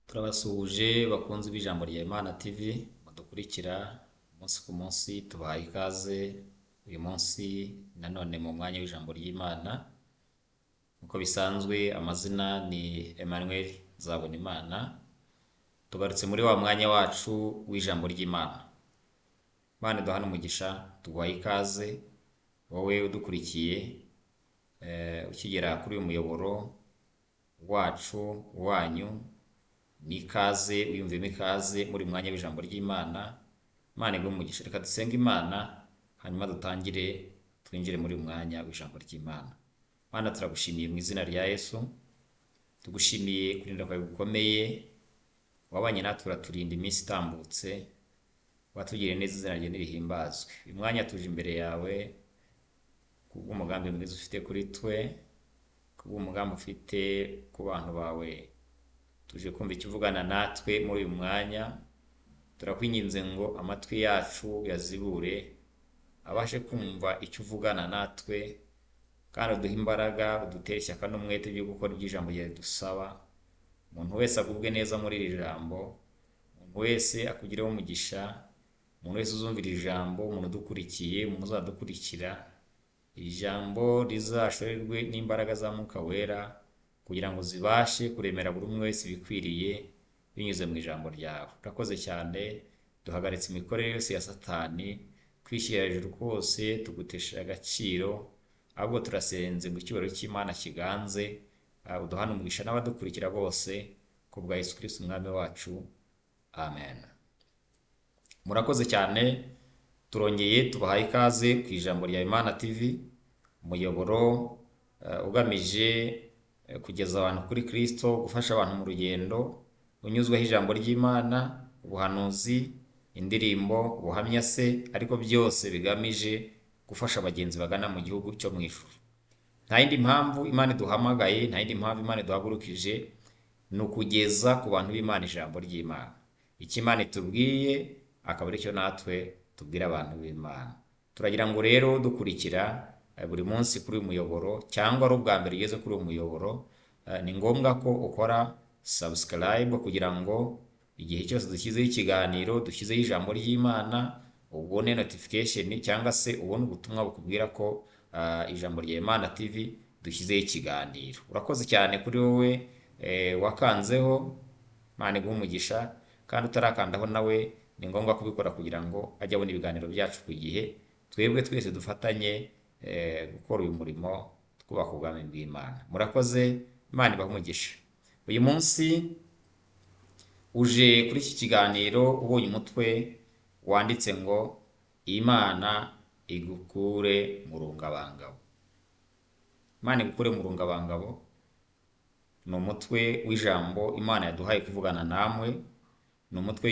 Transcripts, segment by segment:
Turabasuhuje bakunze b'ijambo rya Imana TV mudukurikira umunsi ku munsi, tubahaye ikaze uyu munsi nanone mu mwanya w'ijambo ry'Imana. Nk'uko bisanzwe amazina ni Emmanuel Nzabonimana. Tugarutse muri wa mwanya wacu w'ijambo ry'Imana. Imana iduhane umugisha, tuguhaye ikaze wowe udukurikiye ukigera kuri uyu muyoboro wacu wanyu. Ni ikaze, uyumvemo ikaze muri mwanya w'ijambo ry'Imana. Imana iguhe umugisha. Reka dusenge Imana hanyuma dutangire twinjire muri uyu mwanya w'ijambo ry'Imana. Mana, turagushimiye mu izina rya Yesu. Tugushimiye kurinda kwawe gukomeye. Wabanye natwe uraturinda iminsi itambutse. Watugiriye neza, izina ryawe nirihimbazwe. Uyu mwanya tuje imbere yawe kubw'umugambi mwiza ufite kuri twe, kubw'umugambi ufite ku bantu bawe. Tuje kumva icyo uvugana natwe muri uyu mwanya. Turakwinginze ngo amatwi yacu yazibure, abashe kumva icyo uvugana natwe, kandi uduhe imbaraga, udutere ishyaka n'umwete byo gukora iby'ijambo ryawe dusaba. Umuntu wese agubwe neza muri iri jambo, umuntu wese akugireho umugisha, umuntu wese uzumvira ijambo, umuntu udukurikiye, umuntu uzadukurikira. Iri jambo rizashorerwe n'imbaraga za Mwuka Wera, kugira ngo zibashe kuremera buri umwe wese ibikwiriye binyuze mu ijambo ryawe. Urakoze cyane. Duhagaritse imikorere yose ya Satani, kwishyira hejuru kose tugutesha agaciro, ahubwo turasenze ngo icyubahiro cy'Imana kiganze. Uduhane umugisha n'abadukurikira bose ku bwa Yesu Kristo umwami wacu, amen. Murakoze cyane. Turongeye tubahaye ikaze ku ijambo rya Imana TV, umuyoboro ugamije kugeza abantu kuri Kristo, gufasha abantu mu rugendo unyuzweho ijambo ry'Imana, ubuhanuzi, indirimbo, ubuhamya se, ariko byose bigamije gufasha abagenzi bagana mu gihugu cyo mu ijuru. Nta yindi mpamvu Imana iduhamagaye, nta yindi mpamvu Imana iduhagurukije, ni ukugeza ku bantu b'Imana ijambo ry'Imana. Icyo Imana itubwiye akaba aricyo natwe tubwira abantu b'Imana. Turagira ngo rero dukurikira buri munsi kuri uyu muyoboro, cyangwa ari ubwa mbere ugeze kuri uyu muyoboro, ni ngombwa ko ukora subscribe kugira ngo igihe cyose dushyizeho ikiganiro, dushyizeho ijambo ry'Imana, ubone notification cyangwa se ubone ubutumwa bukubwira ko ijambo rya Imana TV dushyizeho ikiganiro. Urakoze cyane kuri wowe wakanzeho. Imana iguhe umugisha, kandi utarakandaho nawe ni ngombwa kubikora kugira ngo ajye abona ibiganiro byacu ku gihe. Twebwe twese dufatanye gukora uyu murimo twubaka ubwami bw'Imana. Murakoze. Imana ibahe umugisha. Uyu munsi uje kuri iki kiganiro ubonye umutwe wanditse ngo Imana igukure mu rungabangabo. Imana igukure mu rungabangabo ni umutwe w'ijambo Imana yaduhaye kuvugana namwe. Ni umutwe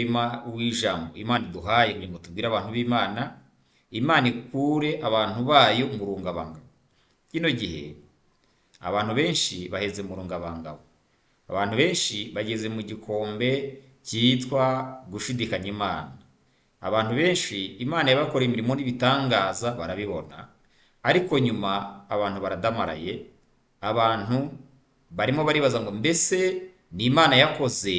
w'ijambo Imana iduhaye kugira ngo tubwire abantu b'Imana. Imana ikure abantu bayo mu rungabangabo. Kino gihe abantu benshi baheze mu rungabangabo. Abantu benshi bageze mu gikombe cyitwa gushidikanya Imana. Abantu benshi Imana yabakoreye imirimo n'ibitangaza barabibona, ariko nyuma abantu baradamaraye. Abantu barimo baribaza ngo mbese ni Imana yakoze,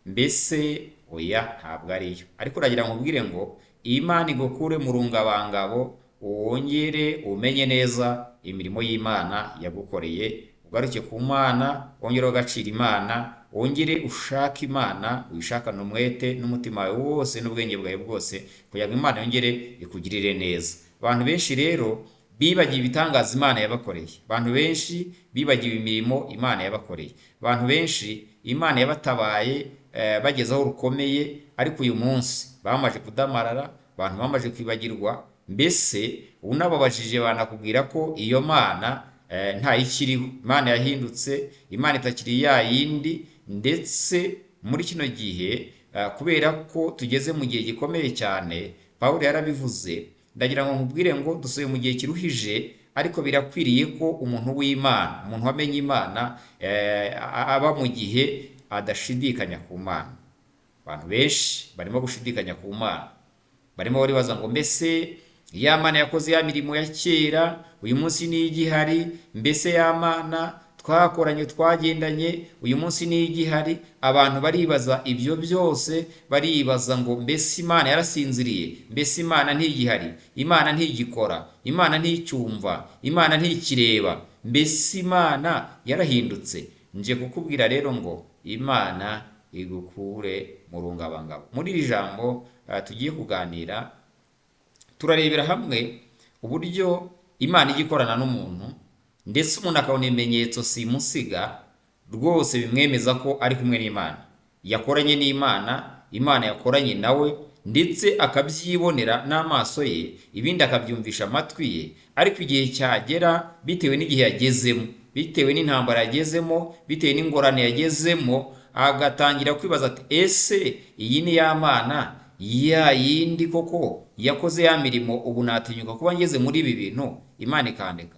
mbese oya ntabwo ariyo. Ariko uragira ngo ubwire ngo Imana igukure mu rungabangabo, wongere umenye neza imirimo y'Imana yagukoreye, ugaruke ku Mana, wongere agaciro Imana, wongere ushaka Imana, uyishakane umwete n'umutima wawe wose n'ubwenge bwawe bwose, kugira ngo Imana yongere ikugirire neza. Abantu benshi rero bibagiwe ibitangaza Imana yabakoreye. Abantu benshi bibagiwe imirimo Imana yabakoreye. Abantu benshi Imana yabatabaye bageze aho rukomeye, ariko uyu munsi bamaze kudamarara, abantu bamaze kwibagirwa. Mbese unababajije banakubwira ko iyo Mana ntayikiriho. Imana yahindutse, Imana itakiri ya yindi. Ndetse muri kino gihe kubera ko tugeze mu gihe gikomeye cyane, Pawulo yarabivuze. Ndagira ngo nkubwire ngo dusohoye mu gihe kiruhije, ariko birakwiriye ko umuntu w'Imana, umuntu wamenye Imana, aba mu gihe adashidikanya ku Mana. Abantu benshi barimo gushidikanya ku Mana, barimo baribaza ngo mbese ya Mana yakoze ya mirimo ya kera uyu munsi niyo igihari? Mbese ya Mana twakoranye twagendanye, uyu munsi niyo igihari. Abantu baribaza ibyo byose, baribaza ngo mbese Imana yarasinziriye, mbese Imana ntigihari, Imana ntigikora, Imana nticyumva, Imana ntikireba, mbese Imana yarahindutse. Nje kukubwira rero ngo Imana igukure mu rungabangabo. Muri iri jambo tugiye kuganira, turarebera hamwe uburyo Imana ijya ikorana n'umuntu, ndetse umuntu akabona ibimenyetso simusiga rwose bimwemeza ko ari kumwe n'Imana, yakoranye n'Imana, Imana yakoranye nawe, ndetse akabyibonera n'amaso ye, ibindi akabyumvisha amatwi ye. Ariko igihe cyagera, bitewe n'igihe yagezemo, bitewe n'intambara yagezemo, bitewe n'ingorane yagezemo, agatangira kwibaza ati ese iyi ni ya Mana ya yindi koko yakoze ya mirimo, ubu natinyuka kuba ngeze muri ibi bintu Imana ikandeka?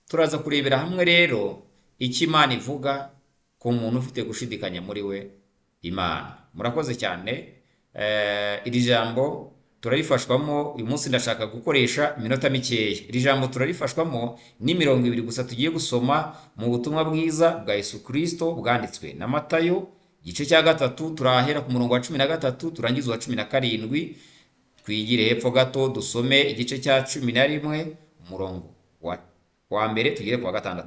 Turaza kurebera hamwe rero icyo Imana ivuga ku muntu ufite gushidikanya muri we Imana. Murakoze cyane. Iri jambo turarifashwamo, uyu munsi ndashaka gukoresha iminota mikeya. Iri jambo turarifashwamo n'imirongo 2 gusa tugiye gusoma mu butumwa bwiza bwa Yesu Kristo bwanditswe na Matayo, igice cya 3, turahera ku murongo wa 13 turangiza wa 17. Twigire hepfo gato dusome igice cya 11 umurongo wa mbere tugire ku wa 6.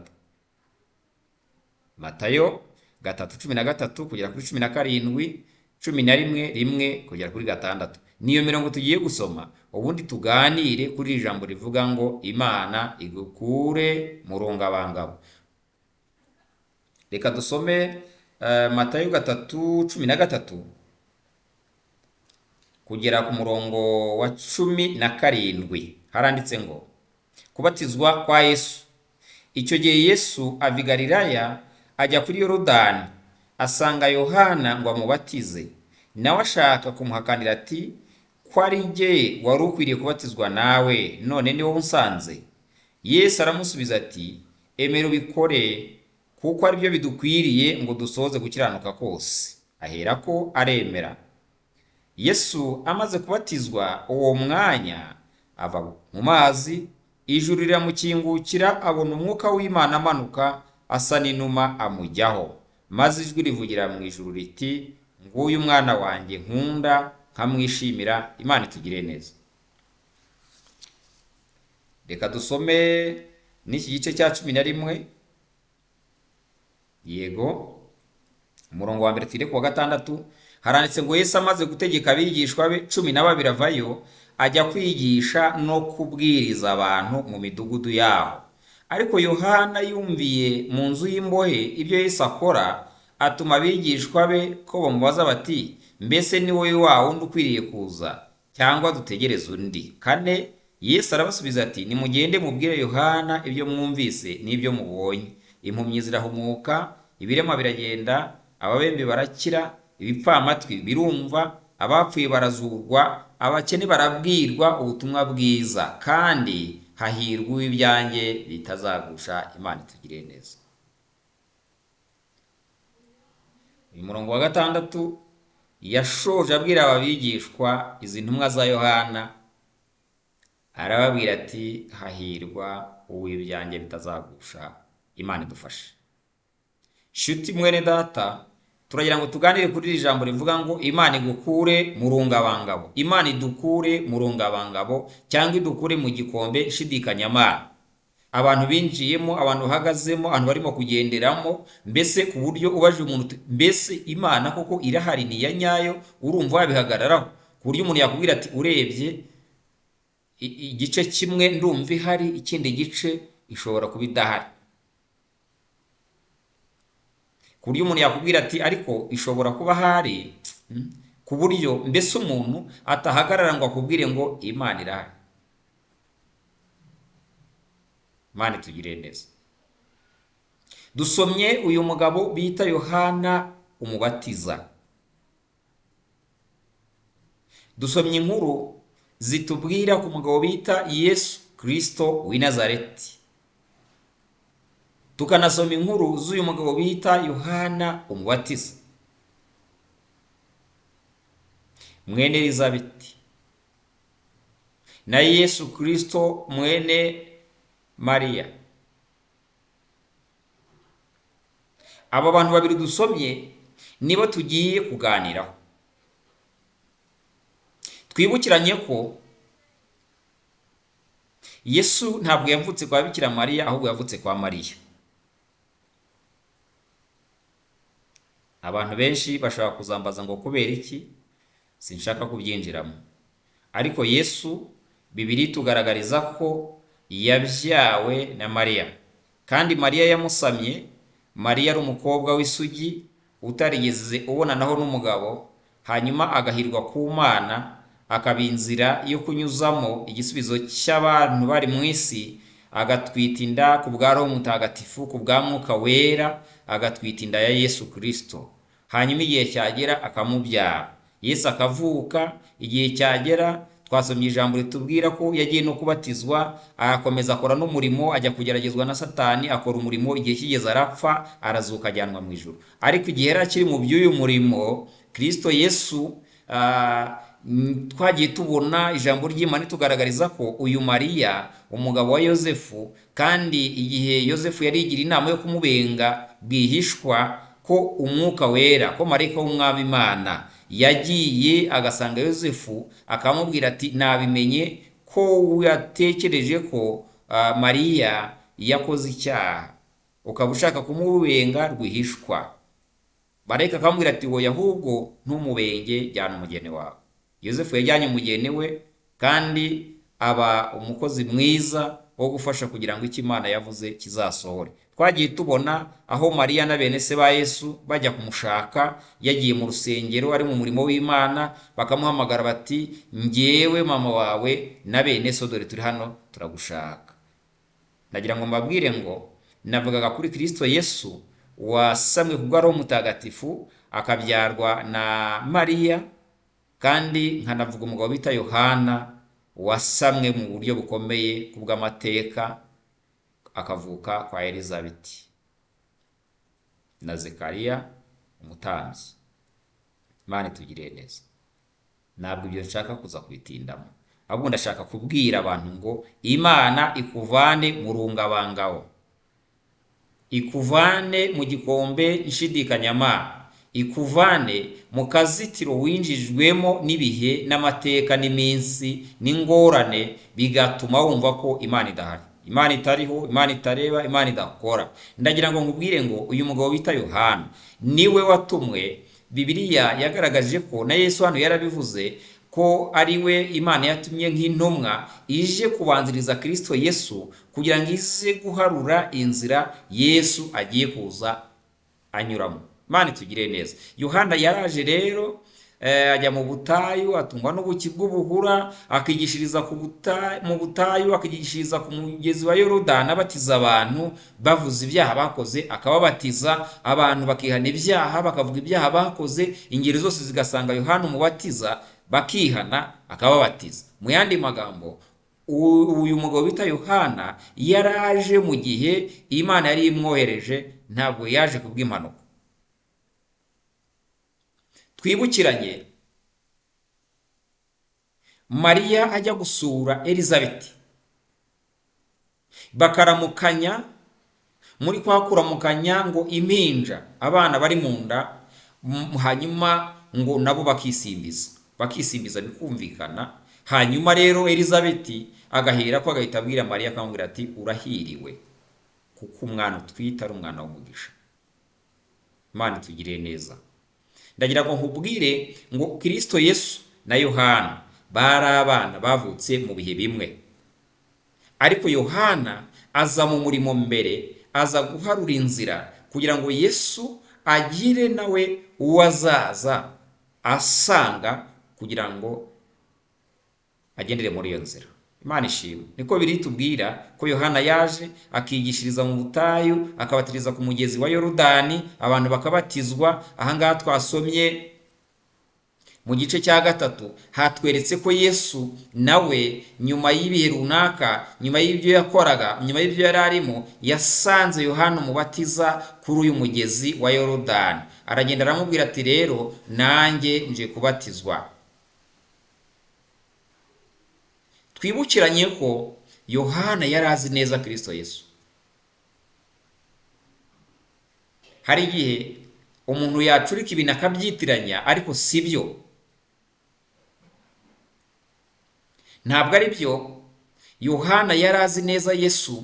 Matayo 3:13 kugera kuri 17, 11:1 kugera kuri 6. Niyo mirongo tugiye gusoma, ubundi tuganire kuri iri jambo rivuga ngo Imana igukure mu rungabangabo. Reka dusome Matayo 3:13 kugera ku murongo wa 17. Haranditse ngo kubatizwa kwa Yesu. Icyo gihe Yesu ava i Galilaya ajya kuri Yorodani, asanga Yohana ngo amubatize. Nawe ashaka kumuhakanira ati, ko ari jye wari ukwiriye kubatizwa nawe, none ni wowe unsanze? Yesu aramusubiza ati, emera ubikore, kuko ari byo bidukwiriye ngo dusohoze gukiranuka kose. Aherako aremera. Yesu amaze kubatizwa, uwo mwanya ava mu mazi, ijuru riramukingukira, abona umwuka w'Imana amanuka asa n'inuma amujyaho. Maze ijwi rivugira mu ijuru riti, nguyu umwana wanjye nkunda, nkamwishimira. Imana itugire neza. Reka dusome n'iki gice cya 11. Yego, umurongo wa mbere tugire ku wa 6. Haranditse ngo Yesu amaze gutegeka abigishwa be 12 avayo, ajya kwigisha no kubwiriza abantu mu midugudu yaho. Ariko Yohana yumviye mu nzu y'imbohe ibyo Yesu akora, atuma abigishwa be ko bamubaza bati, mbese ni wowe wa wundi ukwiriye kuza, cyangwa dutegereze undi? 4. Yesu arabasubiza ati, nimugende mubwire Yohana ibyo mwumvise n'ibyo mubonye. Impumyi zirahumuka, ibirema biragenda, ababembe barakira, ibipfamatwi birumva, abapfuye barazurwa, abakene barabwirwa ubutumwa bwiza, kandi hahirwa ibyanjye bitazagusha. Imana itugire neza. Uyu murongo wa 6 yashoje abwira ababigishwa izi ntumwa za Yohana, arababwira ati, hahirwa uw'ibyanjye bitazagusha. Imana idufashe. Shuti mwene data, turagira ngo tuganire kuri iri jambo rivuga ngo Imana igukure mu rungabangabo. Imana idukure mu rungabangabo, cyangwa idukure mu gikombe shidikanyamana abantu binjiyemo, abantu bahagazemo, abantu barimo kugenderamo, mbese ku buryo ubaje umuntu mbese Imana koko irahari, ni ya nyayo, urumva wabihagararaho, ku buryo umuntu yakubwira ati, urebye igice kimwe ndumva ihari, ikindi gice ishobora kuba idahari. Ku buryo umuntu yakubwira ati, ariko ishobora kuba hari, ku buryo mbese umuntu atahagarara ngo akubwire ngo Imana irahari. Imana itugire neza. Dusomye uyu mugabo bita Yohana umubatiza. Dusomye inkuru zitubwira ku mugabo bita Yesu Kristo w'i Nazareti. Tukanasoma inkuru z'uyu mugabo bita Yohana umubatiza, mwene Elizabeti, na Yesu Kristo mwene Mariya, aba bantu babiri dusomye nibo tugiye kuganiraho. Twibukiranye ko Yesu ntabwo yavutse kwa Bikira Mariya, ahubwo yavutse kwa Mariya. Abantu benshi bashobora kuzambaza ngo kubera iki, sinshaka kubyinjiramo. Ariko Yesu Bibiliya itugaragariza ko yabyawe na Mariya, kandi Mariya yamusamye. Mariya ari umukobwa w'isugi utarigeze ubonanaho n'umugabo, hanyuma agahirwa ku Mana, akaba inzira yo kunyuzamo igisubizo cy'abantu bari mu isi, agatwita inda ku bwa Roho Mutagatifu, ku bwa Mwuka Wera, agatwita inda ya Yesu Kristo. Hanyuma igihe cyagera akamubyara, Yesu akavuka. Igihe cyagera twasomye ijambo ritubwira ko yagiye no kubatizwa, arakomeza akora n'umurimo, ajya kugeragezwa na Satani, akora umurimo. Igihe kigeze arapfa, arazuka ajyanwa mu ijuru. Ariko igihe yari akiri mu by'uyu murimo, Kristo Yesu twagiye tubona ijambo ry'Imana ritugaragariza ko uyu Mariya umugabo wa Yosefu, kandi igihe Yosefu yari yigira inama yo kumubenga bwihishwa, ko Umwuka Wera, ko marayika w'Umwami Imana yagiye agasanga Yosefu akamubwira ati nabimenye ko yatekereje ko Mariya yakoze icyaha, ukaba ushaka kumubenga rwihishwa. Marayika akamubwira ati wowe ahubwo ntumubenge, jyana umugeni wawe. Yosefu yajyanye umugeni we, kandi aba umukozi mwiza wo gufasha kugira ngo icyo Imana yavuze kizasohore. Twagiye tubona aho Mariya na bene se ba Yesu bajya kumushaka, yagiye mu rusengero ari mu murimo w'Imana, bakamuhamagara bati njyewe mama wawe na bene so dore turi hano turagushaka. Ndagira ngo mbabwire ngo navugaga kuri Kristo Yesu wasamwe ku bwa Roho Mutagatifu, akabyarwa na Mariya, kandi nkanavuga umugabo bita Yohana wasamwe mu buryo bukomeye ku bw'amateka, akavuka kwa Elizabeti na Zekariya umutambyi. Imana itugirire neza. Ntabwo ibyo nshaka kuza kubitindamo, ahubwo ndashaka kubwira abantu ngo Imana ikuvane mu rungabangaho, ikuvane mu gikombe nshidikanyamana, ikuvane mu kazitiro winjijwemo n'ibihe n'amateka n'iminsi n'ingorane, bigatuma wumva ko Imana idahari, Imana itariho, Imana itareba, Imana idakora. Ndagira ngo nkubwire ngo uyu mugabo bita Yohana niwe watumwe. Bibiliya yagaragaje ko na Yesu hano yarabivuze ko ari we Imana yatumye nk'intumwa ije kubanziriza Kristo Yesu, kugira ngo ize guharura inzira Yesu agiye kuza anyuramo. Imana itugire neza. Yohana yaraje rero, ajya mu butayu, atungwa n'ubuki bw'ubuhura, akigishiriza mu butayu, akigishiriza ku mugezi wa Yorodani, abatiza abantu bavuza ibyaha bakoze, akababatiza. Abantu bakihana ibyaha, bakavuga ibyaha bakoze, ingeri zose zigasanga Yohana umubatiza, bakihana, akababatiza. Mu yandi magambo, uyu mugabo bita Yohana yaraje mu gihe Imana yari imwohereje, ntabwo yaje kubw'impanuka. Twibukiranye Mariya ajya gusura Elizabeti, bakaramukanya. Muri kwa kuramukanya ngo impinja, abana bari mu nda, hanyuma ngo nabo bakisimbiza bikumvikana. Hanyuma rero Elizabeti agahera ko agahita abwira Mariya, akamubwira ati urahiriwe, kuko umwana utwita ari umwana w'umugisha. Imana itugirire neza. Ndagira ngo nkubwire ngo Kristo Yesu na Yohana bari abana bavutse mu bihe bimwe, ariko Yohana aza mu murimo mbere, aza guharura inzira kugira ngo Yesu agire nawe uwo azaza asanga, kugira ngo agendere muri iyo nzira. Imana ishimwe. Niko biri tubwira ko Yohana yaje akigishiriza mu butayu, akabatiriza ku mugezi wa Yorodani, abantu bakabatizwa. Ahangaha twasomye mu gice cya 3 hatweretse ko Yesu nawe nyuma y'ibihe runaka, nyuma y'ibyo yakoraga, nyuma y'ibyo yari arimo, yasanze Yohana umubatiza kuri uyu mugezi wa Yorodani. Aragenda aramubwira ati rero nanjye nje kubatizwa. Twibukiranye ko Yohana yari azi neza Kristo Yesu. hari igihe umuntu yacurika ibintu akabyitiranya ariko si byo, ntabwo ari byo. Yohana yari azi neza Yesu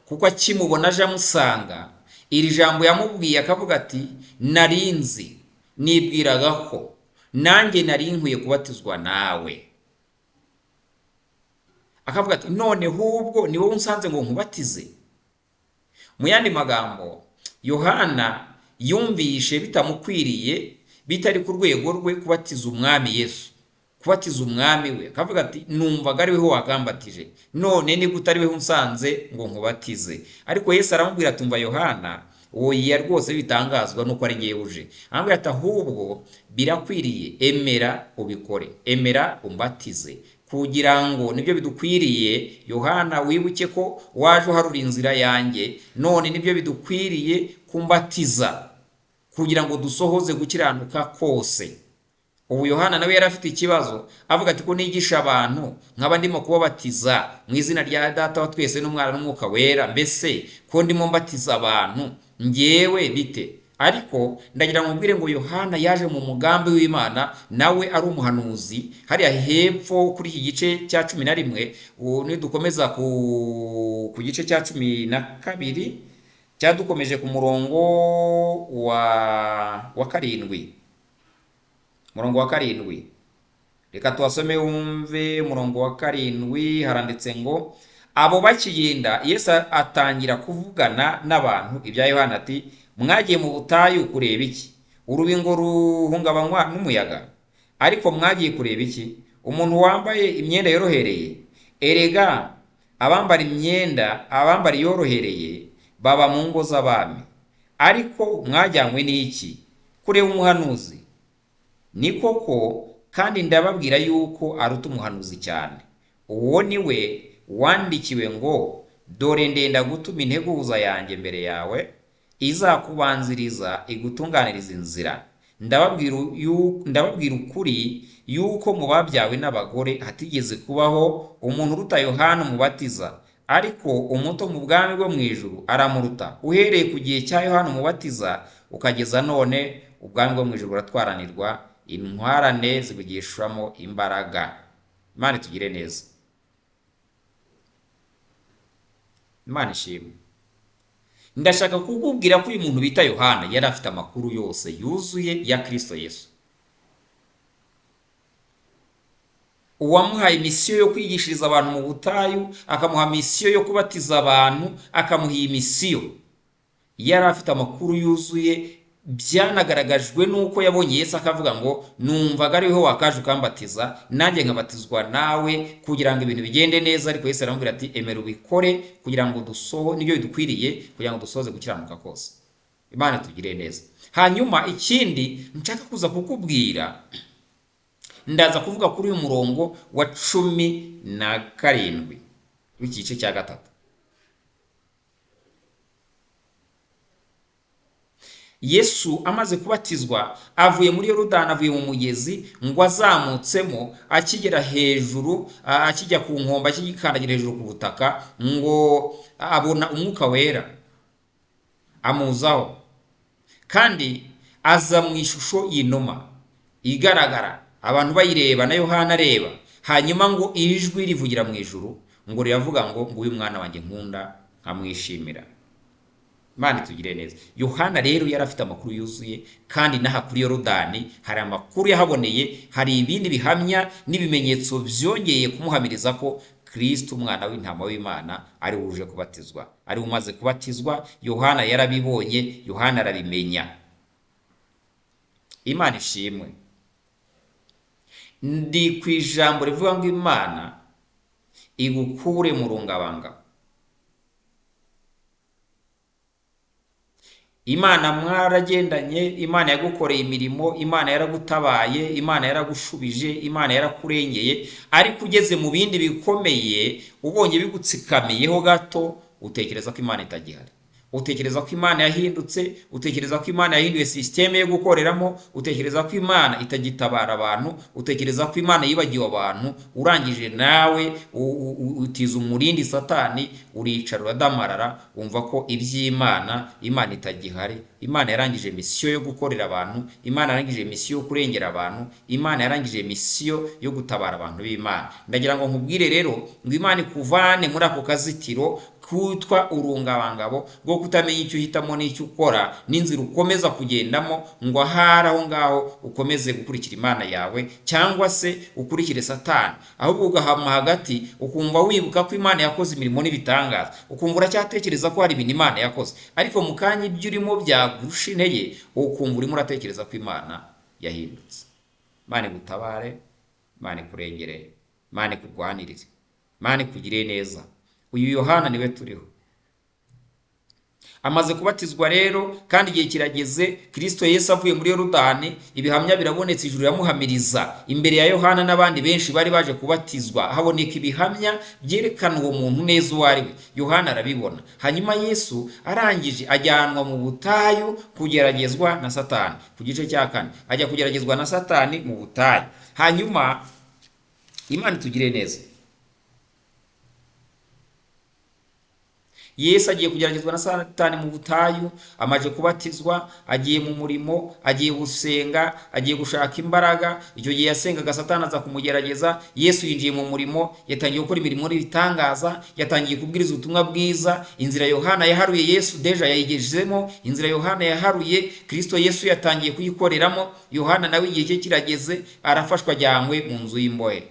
kuko akimubona aje amusanga, iri jambo yamubwiye akavuga ati narinzi, nibwiraga ko nanjye nari nkwiye kubatizwa nawe. Akavuga ati none hubwo ni wowe unsanze ngo nkubatize. Mu yandi magambo, Yohana yumvishe bitamukwiriye, bitari ku rwego rwe kubatiza umwami Yesu, kubatiza umwami we. Akavuga ati numvaga ari weho wakambatije, none ni gute ari weho unsanze ngo nkubatize. Ariko Yesu aramubwira ati umva Yohana, oya rwose bitangazwa nuko ari ngewe uje. Aramubwira ati ahubwo birakwiriye, emera ubikore, emera umbatize, kugira ngo nibyo bidukwiriye. Yohana wibuke ko waje uharura inzira yanjye, none nibyo bidukwiriye kumbatiza kugira ngo dusohoze gukiranuka kose. Ubu Yohana nawe yari afite ikibazo, avuga ati ko nigisha abantu nkaba ndimo kubabatiza mu izina rya Data wa twese n'Umwana n'Umwuka wera, mbese ko ndimo mbatiza abantu ngewe bite? Ariko ndagira ngo mbwire ngo Yohana yaje mu mugambi w'Imana, nawe ari umuhanuzi. Hariya hepfo kuri iki gice cya 11, nidukomeza ku gice cya 12 cyadukomeje ku murongo wa karindwi, murongo wa karindwi. Reka tuwasome wumve murongo wa karindwi. Haranditse ngo abo bakigenda Yesu atangira kuvugana n'abantu ibya Yohana ati mwagiye mu butayu kureba iki? Urubingo ruhungabanywa n'umuyaga? Ariko mwagiye kureba iki? Umuntu wambaye imyenda yorohereye? Erega abambara yorohereye baba mu ngo z'abami. Ariko mwajyanywe n'iki? Kureba umuhanuzi? Ni koko, kandi ndababwira yuko aruta umuhanuzi cyane. Uwo ni we wandikiwe ngo dore ndenda gutuma integuza yanjye mbere yawe, izakubanziriza igutunganiriza inzira. Ndababwira ukuri yuko mu babyawe n'abagore hatigeze kubaho umuntu uruta Yohana umubatiza, ariko umuto mu bwami bwo mu ijuru aramuruta. Uhereye ku gihe cya Yohana umubatiza ukageza none, ubwami bwo mu ijuru buratwaranirwa, intwarane zibugishwamo imbaraga. Imana itugire neza. Imana ishimwe. Ndashaka kukubwira ko uyu muntu bita Yohana yari afite amakuru yose yuzuye ya Kristo Yesu. Uwamuhaye misiyo yo kwigishiriza abantu mu butayu, akamuha misiyo yo kubatiza abantu, akamuha iyi misiyo, yari afite amakuru yuzuye. Byanagaragajwe nuko yabonye Yesu akavuga ngo numvaga ari weho wakaje ukambatiza, nanjye nkabatizwa nawe kugira ngo ibintu bigende neza. Ariko Yesu aramubwira ati emera ubikore kugira ngo nibyo bidukwiriye kugira ngo dusoze gukiranuka kose. Imana tugire neza. Hanyuma ikindi nshaka kuza kukubwira, ndaza kuvuga kuri uyu murongo wa 17 w'iki gice cya 3. Yesu amaze kubatizwa avuye muri Yorodani, avuye mu mugezi ngo azamutsemo, akigera hejuru, akijya ku nkombe, akikandagira hejuru ku butaka, ngo abona umwuka wera amuzaho, kandi aza mu ishusho y'inuma igaragara, abantu bayireba na Yohana areba. Hanyuma ngo ijwi rivugira mu ijuru ngo riravuga ngo nguyu mwana wanjye nkunda nkamwishimira. Imana itugire neza. Yohana rero yari afite amakuru yuzuye, kandi naha kuri Yorodani hari amakuru yahaboneye, hari ibindi bihamya n'ibimenyetso byongeye kumuhamiriza ko Kristo umwana w'intama w'Imana ari uje kubatizwa, ari umaze kubatizwa. Yohana yarabibonye, Yohana arabimenya. Imana ishimwe. Ndi ku ijambo rivuga ngo Imana igukure mu rungabanga. Imana mwaragendanye, Imana yagukoreye imirimo, Imana yaragutabaye, Imana yaragushubije, Imana yarakurengeye, ariko ugeze mu bindi bikomeye ubonye bigutsikamiyeho gato, utekereza ko Imana itagihari. utekereza ko Imana yahindutse, utekereza ko Imana yahinduye sisiteme yo gukoreramo, utekereza ko Imana itagitabara abantu, utekereza ko Imana yibagiwe abantu, urangije nawe utiza umurindi Satani, uricara uradamarara, wumva ko iby'Imana, Imana itagihari. Imana yarangije misiyo yo gukorera abantu, Imana yarangije misiyo yo kurengera abantu, Imana yarangije misiyo yo gutabara abantu b'Imana. Ndagira ngo nkubwire rero ngo Imana ikuvane muri ako kazitiro kwitwa urungabangabo rwo kutamenya icyo uhitamo n'icyo ukora n'inzira ukomeza kugendamo, ngo ahari aho ngaho ukomeze gukurikira Imana yawe cyangwa se ukurikire Satani, ahubwo ugahama hagati ukumva wibuka ko Imana yakoze imirimo n'ibitangaza, ukumva uracyatekereza ko hari ibintu Imana yakoze, ariko mu kanya ibyo urimo byagusha intege ukumva urimo uratekereza ko Imana yahindutse. Imana igutabare, Imana ikurengere, Imana ikurwanirire, Imana ikugire neza. Uyu Yohana niwe turiho. Amaze kubatizwa rero kandi igihe kirageze, Kristo Yesu avuye muri Yorodani, ibihamya birabonetse, ijuru yamuhamiriza imbere ya Yohana n'abandi benshi bari baje kubatizwa. Haboneka ibihamya byerekana uwo muntu neza uwo ari we. Yohana arabibona. Hanyuma Yesu arangije ajyanwa mu butayu kugeragezwa na Satani. Ku gice cya 4 ajya kugeragezwa na Satani mu butayu. Hanyuma Imana itugire neza. Yesu agiye kugeragezwa na Satani mu butayu, amaje kubatizwa, agiye mu murimo, agiye gusenga, agiye gushaka imbaraga. Icyo gihe yasengaga, Satani aza kumugerageza. Yesu yinjiye mu murimo, yatangiye gukora imirimo n'ibitangaza, yatangiye kubwiriza ubutumwa bwiza. Inzira Yohana yaharuye Yesu deja yayigejejemo, inzira Yohana yaharuye Kristo Yesu yatangiye kuyikoreramo. Yohana nawe igihe cye kirageze, arafashwa, ajyanywe mu nzu y'imbohe.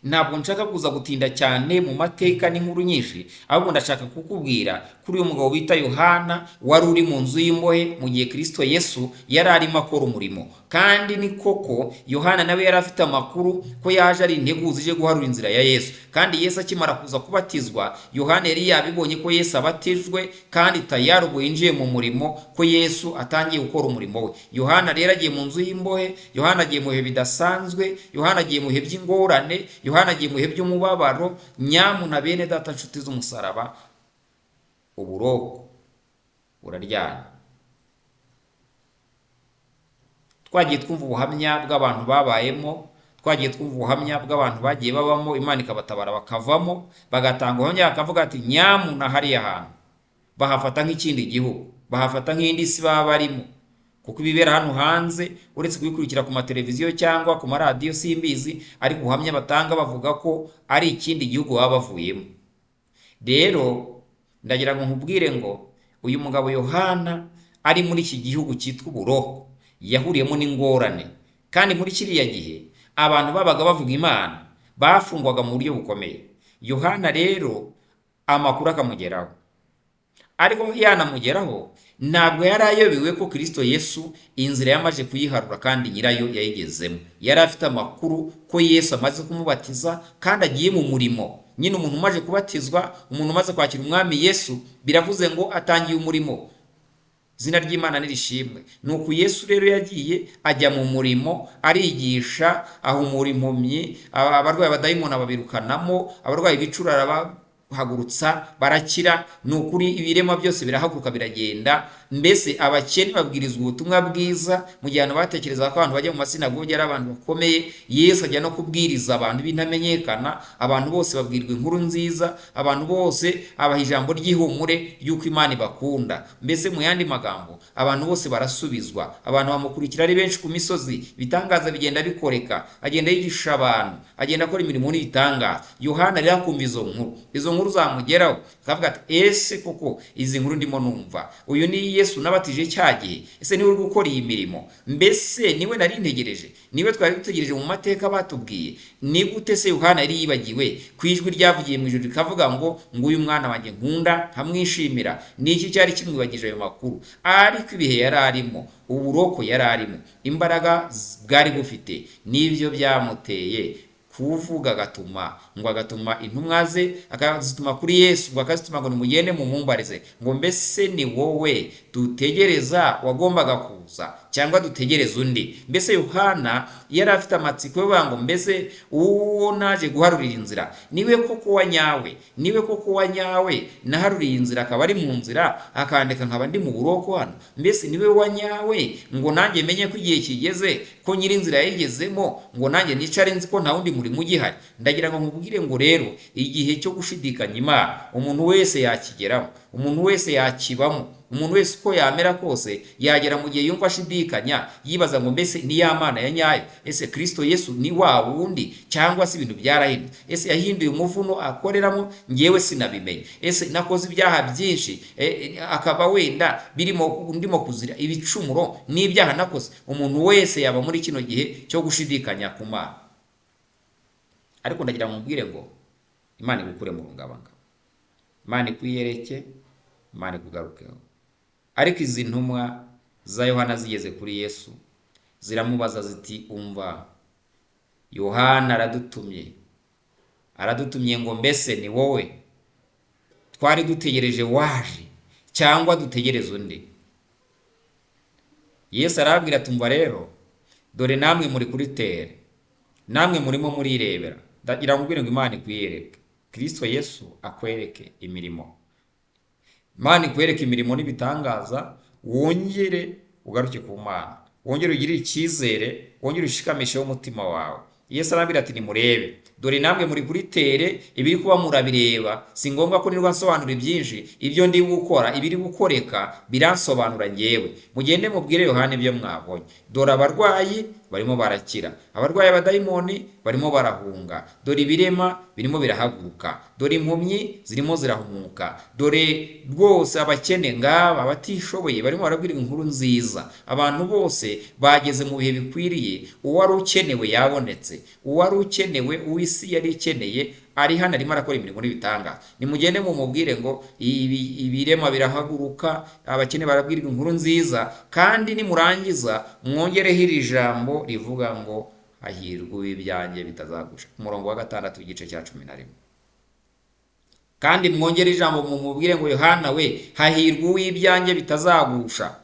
Ntabwo nshaka kuza gutinda cyane mu mateka n'inkuru nyinshi, ahubwo ndashaka kukubwira kuri uyu mugabo bita Yohana wari uri mu nzu y'imbohe mu gihe Kristo Yesu yari arimo akora umurimo. Kandi ni koko Yohana nawe yari afite amakuru ko yaje ari integuza ije guharura inzira ya Yesu. Kandi Yesu akimara kuza kubatizwa, Yohana yari yabibonye ko Yesu abatijwe kandi tayari ubwo yinjiye mu murimo, ko Yesu atangiye gukora umurimo we. Yohana rero agiye mu nzu y'imbohe, Yohana agiye mu bihe bidasanzwe, Yohana agiye mu bihe by'ingorane, Yohana agiye mu bihe by'umubabaro. Nyamuna bene data nshuti z'umusaraba, uburoko buraryana. Twagiye twumva ubuhamya bw'abantu babayemo, twagiye twumva ubuhamya bw'abantu bagiye babamo, Imana ikabatabara bakavamo, bagatanga ubuhamya bakavuga ati nyamuna hariya hantu bahafata nk'ikindi gihugu, bahafata nk'indi si baba barimo, kuko ibibera hano hanze uretse kubikurikira ku mateleviziyo cyangwa ku maradiyo simbizi, ariko ubuhamya batanga bavuga ko ari ikindi gihugu baba bavuyemo. Rero ndagira ngo nkubwire ngo uyu mugabo Yohana ari muri iki gihugu cyitwa uburoko, yahuriyemo n'ingorane. Kandi muri kiriya gihe abantu babaga bavuga Imana bafungwaga mu buryo bukomeye. Yohana rero amakuru akamugeraho, ariko yanamugeraho ntabwo yari ayobewe ko Kristo Yesu inzira yamaje kuyiharura kandi nyirayo yayigezemo. Yari afite amakuru ko Yesu amaze kumubatiza kandi agiye mu murimo. Nyine umuntu umaje kubatizwa, umuntu umaze kwakira umwami Yesu, biravuze ngo atangiye umurimo. Izina ry'Imana nirishimwe. Nuko Yesu rero yagiye ajya mu murimo, arigisha, ahumura impumyi, abarwayi abadayimoni ababirukanamo, abarwayi bicurara bahagurutsa barakira. Ni ukuri ibirema byose birahaguruka biragenda. Mbese abakene babwirizwa ubutumwa bwiza. Mu gihe abantu batekereza ko abantu bajya mu masinagogi ari abantu bakomeye, Yesu ajya no kubwiriza abantu b'intamenyekana. Abantu bose babwirwa inkuru nziza, abantu bose abaha ijambo ry'ihumure ry'uko Imana ibakunda. Mbese mu yandi magambo, abantu bose barasubizwa, abantu bamukurikira ari benshi ku misozi, ibitangaza bigenda bikoreka, agenda yigisha abantu, agenda akora imirimo n'ibitangaza. Yohana rero akumva izo nkuru zamugeraho, akavuga ati ese koko izi nkuru ndimo numva, uyu ni Yesu nabatije cyagihe, ese niwe uri gukora iyi mirimo? Mbese niwe nari ntegereje, niwe twari dutegereje mu mateka batubwiye? Ni gute se Yohana yari yibagiwe ku ijwi ryavugiye mu ijuru rikavuga ngo nguyu mwana wanjye nkunda nkamwishimira? Ni iki cyari kimwibagije ayo makuru? Ariko ibihe yari arimo, uburoko yari arimo, imbaraga bwari bufite, nibyo byamuteye kuvuga, agatuma intumwa ze, akazituma kuri Yesu, ngo akazituma ngo nimugende mumumbarize ngo mbese ni wowe dutegereza wagombaga kuza cyangwa dutegereze undi? Mbese Yohana yari afite amatsiko yo kuvuga ngo mbese uwo naje guharurira inzira niwe koko wa nyawe, niwe koko wa nyawe naharuriye inzira akaba ari mu nzira akandeka nkaba ndi mu buroko hano? Mbese niwe wa nyawe ngo nanjye menye ko igihe kigeze ko nyiri inzira yayigezemo ngo nanjye nicare nzi ko nta wundi murimo ugihari? Ndagira ngo nkubwire ngo rero igihe cyo gushidikanya Imana umuntu wese yakigeraho, umuntu wese yakibamo, umuntu wese uko yamera kose yagera mu gihe yumva ashidikanya yibaza ngo mbese ni ya Mana ya nyayo? Ese Kristo Yesu ni wa wundi cyangwa se ibintu byarahindutse? Ese yahinduye umuvuno akoreramo ngewe sinabimenye? Ese nakoze ibyaha byinshi akaba wenda ndimo kuzira ibicumuro n'ibyaha nakoze? Umuntu wese yaba muri kino gihe cyo gushidikanya ku Mana. Ariko ndagira ngo mubwire ngo Imana igukure mu rungabanga, Imana ikwiyereke, Imana ikugarukeho. Ariko izi ntumwa za Yohana zigeze kuri Yesu ziramubaza ziti umva, Yohana aradutumye ngo mbese ni wowe twari dutegereje waje cyangwa dutegereze undi? Yesu arababwira ati umva rero, dore namwe muri kuri tere, namwe murimo murirebera. Ndagira ngo mbwire ngo Imana ikwiyereke, Kristo Yesu akwereke imirimo, Imana ikwereke imirimo n'ibitangaza, wongere ugaruke ku Mana, wongere ugirire icyizere, wongere ushikamisheho umutima wawe. Yesu arababwira ati nimurebe, dore namwe muri kuri tere, ibiri kuba murabireba. Si ngombwa ko nirwa nsobanura byinshi, ibyo ndi gukora, ibiri gukoreka biransobanura ngewe. Mugende mubwire Yohana ibyo mwabonye. Dore abarwayi barimo barakira, abarwayi abadayimoni barimo barahunga, dore ibirema birimo birahaguruka, dore impumyi zirimo zirahumuka, dore rwose abakene ngaba batishoboye barimo barabwira inkuru nziza. Abantu bose bageze mu bihe bikwiriye, uwari ukenewe yabonetse, uwari ukenewe uw'isi yari ikeneye ari hano arimo arakora imirimo n'ibitanga. Nimugende mumubwire ngo ibirema birahaguruka, abakene barabwira inkuru nziza, kandi nimurangiza mwongereho iri jambo rivuga ngo hahirwa uw'ibyanjye bitazagusha, ku murongo wa 6 w'igice cya 11. Kandi mwongere ijambo mumubwire ngo Yohana we, hahirwa uw'ibyanjye bitazagusha.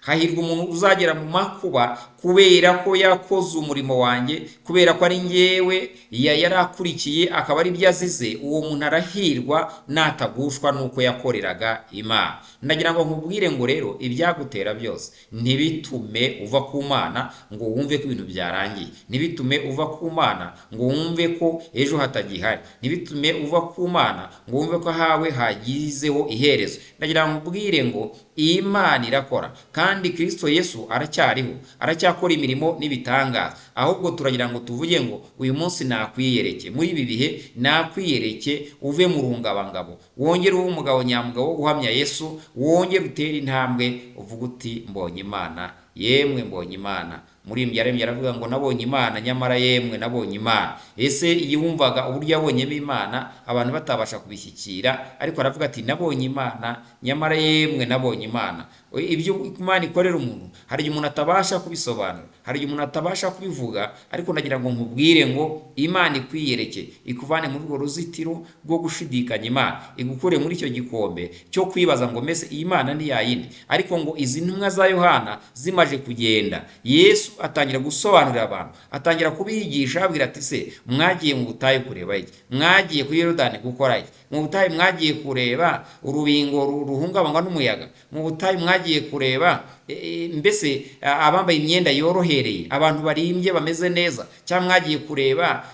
Hahirwa umuntu uzagera mu makuba kubera ko yakoze umurimo wanjye, kubera ko ari ngewe yari akurikiye akaba ari byo azize. Uwo muntu arahirwa natagushwa nuko yakoreraga Imana. Ndagira ngo nkubwire ngo rero ibyagutera byose ntibitume uva ku Mana ngo wumve ko ibintu byarangiye, ntibitume uva ku Mana ngo wumve ko ejo hatagihari, ntibitume uva ku Mana ngo wumve ko hawe hagizeho iherezo. Ndagira ngo nkubwire ngo Imana irakora, kandi Kristo Yesu aracyakora imirimo n'ibitangaza. Ahubwo turagira ngo tuvuge ngo uyu munsi nakwiyereke, muri ibi bihe nakwiyereke, uve mu rungabangabo, wongere ube umugabo nyamugabo wo guhamya Yesu, wongere utere intambwe uvuga uti mbonye Imana, yemwe mbonye Imana. Muri yaremye aravuga ngo nabonye Imana, nyamara yemwe nabonye Imana. Ese yumvaga uburyo yabonyemo Imana abantu batabasha kubishyikira, ariko aravuga ati nabonye Imana, nyamara yemwe nabonye Imana. Ibyo Imana ikorera umuntu hari umuntu atabasha kubisobanura, hari umuntu atabasha kubivuga, ariko ndagira ngo nkubwire ngo Imana ikwiyereke, ikuvane muri urwo ruzitiro rwo gushidikanya Imana, igukure muri icyo gikombe cyo kwibaza ngo mbese iyi Mana ni yayindi. Ariko ngo izi ntumwa za Yohana zimaje kugenda, Yesu atangira gusobanurira abantu, atangira kubigisha abwira ati se mwagiye mu butayu kureba iki? Mwagiye kuri Yorodani gukora iki? Mu butayu mwagiye kureba urubingo ruhungabanywa n'umuyaga? Mu butayu mwagiye kureba mbese abambaye imyenda yorohereye, abantu barimbye bameze neza? Cyangwa mwagiye kureba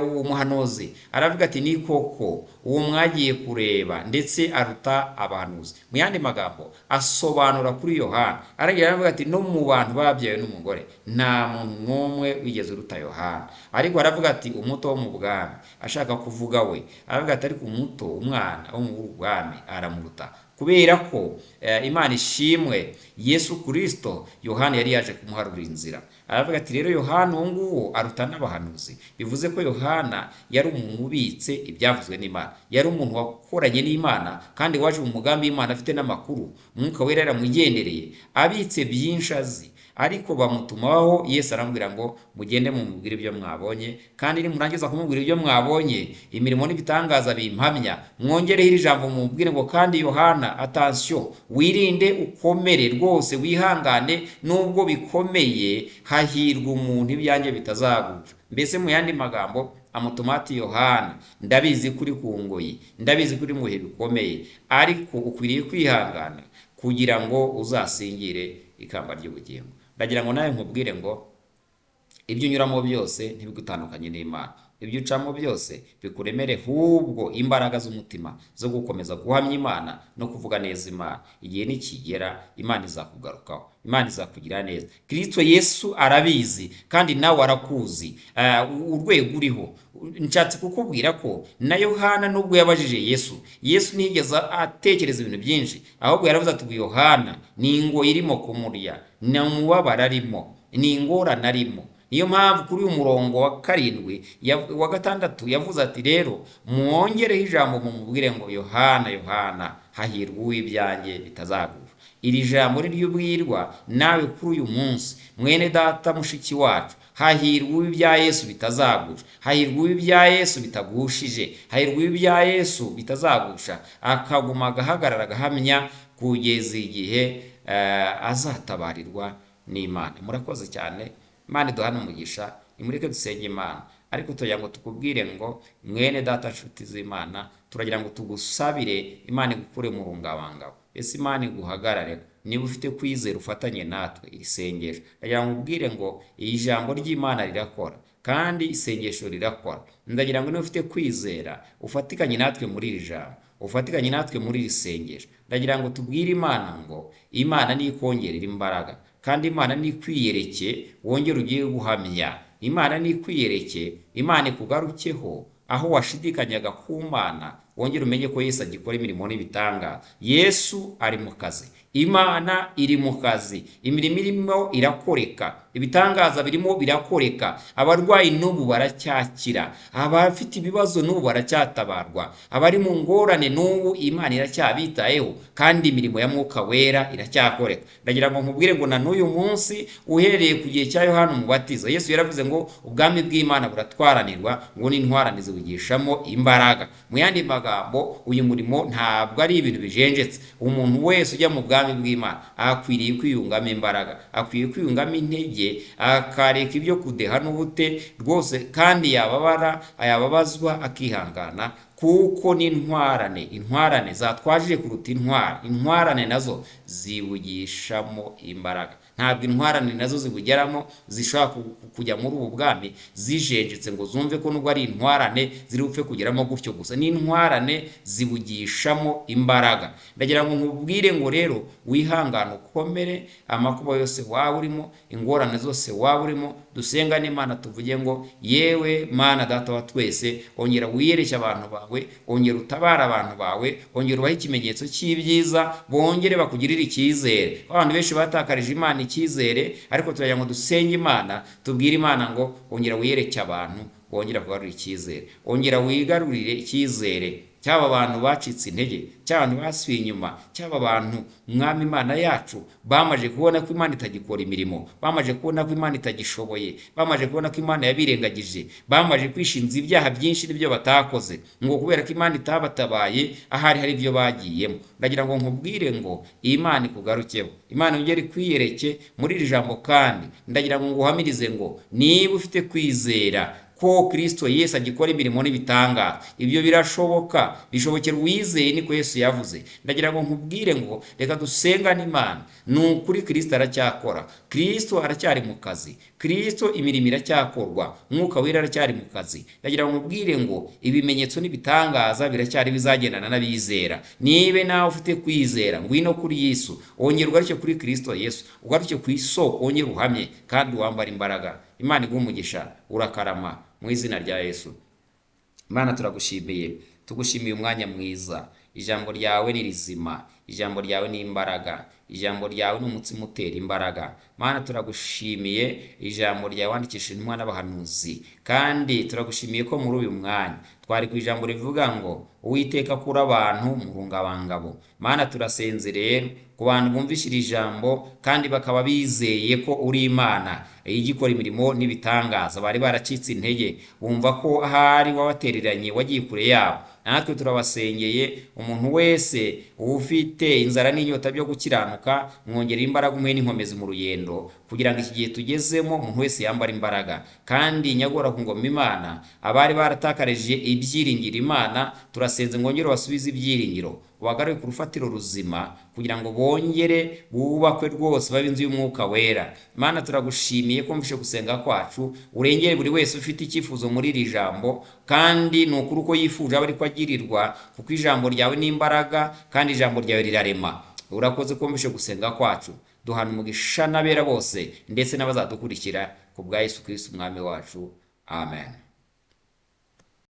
umuhanuzi? Aravuga ati ni koko uwo mwagiye kureba ndetse aruta abahanuzi. Mu yandi magambo asobanura kuri Yohana, aravuga ati no mu bantu babyawe n'umugore nta muntu n'umwe wigeze uruta Yohana. Ariko aravuga ati umuto wo mu bwami, ashaka kuvuga we, aravuga ati ariko umuto, umwana wo mu bwami aramuruta, kubera ko Imana ishimwe Yesu Kristo Yohana yari yaje kumuharurira inzira. Aravuga ati rero Yohana uwo nguwo aruta n'abahanuzi. Bivuze ko Yohana yari umuntu ubitse ibyavuzwe n'Imana, yari umuntu wakoranye n'Imana kandi waje mu mugambi w'Imana afite n'amakuru. Umwuka wera yaramugendereye, abitse byinshi azi, ariko bamutumaho. Yesu arambwira ngo mugende mumubwire ibyo mwabonye, kandi nimurangiza kumubwira ibyo mwabonye, imirimo n'ibitangaza bimpamya, mwongereho iri jambo mumubwire ngo kandi Yohana, atansiyo, wirinde ukomere rwose, wihangane nubwo bikomeye, hahirwa umuntu ibyanjye bitazagusha. Mbese mu yandi magambo amutuma ati, Yohana, ndabizi kuri ku ngoyi, ndabizi kuri mu bihe bikomeye, ariko ukwiriye kwihangana kugira ngo uzasingire ikamba ry'ubugingo. Ndagira ngo nawe nkubwire ngo ibyo unyuramo byose ntibigutandukanye n'Imana, ibyo ucamo byose bikuremere hubwo imbaraga z'umutima zo gukomeza guhamya Imana no kuvuga neza Imana. Igihe nikigera Imana izakugarukaho, Imana izakugira neza. Kristo Yesu arabizi kandi nawe arakuzi urwego uriho. Nshatse kukubwira ko na Yohana nubwo yabajije Yesu ntiyigeze atekereza ibintu byinshi, ahubwo yaravuze ati, Yohana, ni ingo irimo kumurya, ni umubabaro arimo, ni ingorane arimo. Niyo mpamvu kuri uyu murongo wa 7 wa 6 yavuze ati, rero mwongereho ijambo mumubwire ngo Yohana, Yohana, hahirwa uw'ibyanjye bitazagusha. Iri jambo niryo ubwirwa nawe kuri uyu munsi, mwene data, mushiki wacu. Hahirwa uw'ibya Yesu bitazagusha, hahirwa uw'ibya Yesu bitagushije, hahirwa uw'ibya Yesu bitazagusha, akaguma agahagarara agahamya kugeza igihe azatabarirwa n'Imana. Murakoze cyane. Imana iduhane umugisha. Nimureke dusenge Imana, ariko tugira ngo tukubwire ngo mwene data, nshuti z'Imana, turagira ngo tugusabire Imana igukure mu rungabangabo. Ese Imana iguhagarare. Niba ufite kwizera ufatanye natwe iri sengesho. Ndagira ngo ubwire ngo iyi jambo ry'Imana rirakora kandi isengesho rirakora. Ndagira ngo niba ufite kwizera ufatikanye natwe muri iri jambo, ufatikanye natwe muri iri sengesho. Ndagira ngo tubwire Imana ngo Imana nikongerera imbaraga, kandi Imana nikwiyereke wongere ugiye guhamya. Imana nikwiyereke, Imana ikugarukeho aho washidikanyaga ku Mana, wongere umenye ko Yesu agikora imirimo n'ibitangaza. Yesu ari mu kazi, Imana iri mu kazi, imirimo irimo irakoreka, ibitangaza birimo birakoreka. Abarwayi n'ubu baracyakira, abafite ibibazo n'ubu baracyatabarwa, abari mu ngorane n'ubu Imana iracyabitayeho, kandi imirimo ya Mwuka Wera iracyakoreka. Ndagira ngo nkubwire ngo na n'uyu munsi uhereye ku gihe cya Yohana Umubatiza, Yesu yaravuze ngo ubwami bw'Imana buratwaranirwa, ngo n'intwarane zibugishamo imbaraga. Mu yandi magambo, uyu murimo ntabwo ari ibintu bijenjetse. Umuntu wese ujya mu bwami bw'Imana akwiriye kwiyungamo imbaraga, akwiriye kwiyungamo intege, akareka ibyo kudeha n'ubute rwose, kandi yababazwa akihangana, kuko n'intwarane zatwajije kuruta intwarane nazo zibugishamo imbaraga. Ntabwo intwarane nazo zibugeramo zishobora kujya muri ubu bwami zijenjetse ngo zumve ko nubwo ari intwarane ziri bupfe kugeramo gutyo gusa. N'intwarane zibugishamo imbaraga. Ndagira ngo nkubwire ngo rero wihangane ukomere, amakuba yose waba urimo, ingorane zose waba urimo, dusenga n'Imana tuvuge ngo yewe Mana Data wa twese, ongera wiyereke abantu bawe, ongera utabara abantu bawe, ongera ubahe ikimenyetso cy'ibyiza, bongere bakugirire icyizere. Abantu benshi batakarije Imana icyizere, ariko turagira ngo dusenge Imana, tubwire Imana ngo ongera wiyereke abantu, wongera kugarura icyizere, ongera wigarurire icyizere cy'aba bantu bacitse intege, cy'abantu basubiye inyuma, cy'aba bantu Mwami Imana yacu bamaje kubona ko Imana itagikora imirimo, bamaje kubona ko Imana itagishoboye, bamaje kubona ko Imana yabirengagije, bamaje kwishinza ibyaha byinshi n'ibyo batakoze, ngo kubera ko Imana itabatabaye ahari hari ibyo bagiyemo. Ndagira ngo nkubwire ngo Imana ikugarukeho, Imana yongere kwiyereke muri iri jambo, kandi ndagira ngo nguhamirize ngo niba ufite kwizera ko Kristo Yesu agikora imirimo n'ibitangaza, ibyo birashoboka, bishobokera uwizeye, niko Yesu yavuze. Ndagira ngo nkubwire ngo reka dusengane Imana. Ni ukuri Kristo aracyakora, Kristo aracyari mu kazi, Kristo imirimo iracyakorwa, Mwuka Wera aracyari mu kazi. Ndagira ngo nkubwire ngo ibimenyetso n'ibitangaza biracyari bizagendana n'abizera. Nibe nawe ufite kwizera, ngwino kuri Yesu, ongera ugaruke kuri Kristo Yesu, ugaruke ku isoko, ongera uhamye kandi wambara imbaraga. Imana iguhe umugisha, urakarama mu izina rya Yesu. Imana turagushimiye, tugushimiye umwanya mwiza, ijambo ryawe ni rizima, ijambo ryawe ni imbaraga, ijambo ryawe ni umutsima utera imbaraga. Mana turagushimiye ijambo ryawe wandikishije intumwa n'abahanuzi, kandi turagushimiye ko muri uyu mwanya twari ku ijambo rivuga ngo Uwiteka akura abantu mu rungabangabo. Mana turasenze rero ku bantu bumvise iri jambo kandi bakaba bizeye ko uri Imana igikora imirimo n'ibitangaza, bari baracitse intege bumva ko ahari wabatereranye wagiye kure yabo. Natwe turabasengeye umuntu wese ufite inzara n'inyota byo gukiranuka, mwongerera imbaraga umuhe n'inkomezi mu rugendo, kugira ngo iki gihe tugezemo umuntu wese yambara imbaraga. Kandi nyagora ku ngoma Imana, abari baratakarije ibyiringiro Imana, turasenze ngongere basubize ibyiringiro, ubagaruke ku rufatiro ruzima, kugira ngo bongere bubakwe rwose babe inzu y'Umwuka Wera. Imana turagushimiye ko mvishe gusenga kwacu, urengere buri wese ufite icyifuzo muri iri jambo, kandi ni ukuri uko yifuje aba ariko agirirwa, kuko ijambo ryawe ni imbaraga kandi ijambo ryawe rirarema. Urakoze ko mvishe gusenga kwacu, duhana umugisha n'abera bose ndetse n'abazadukurikira, ku bwa Yesu Kristo umwami wacu, amen.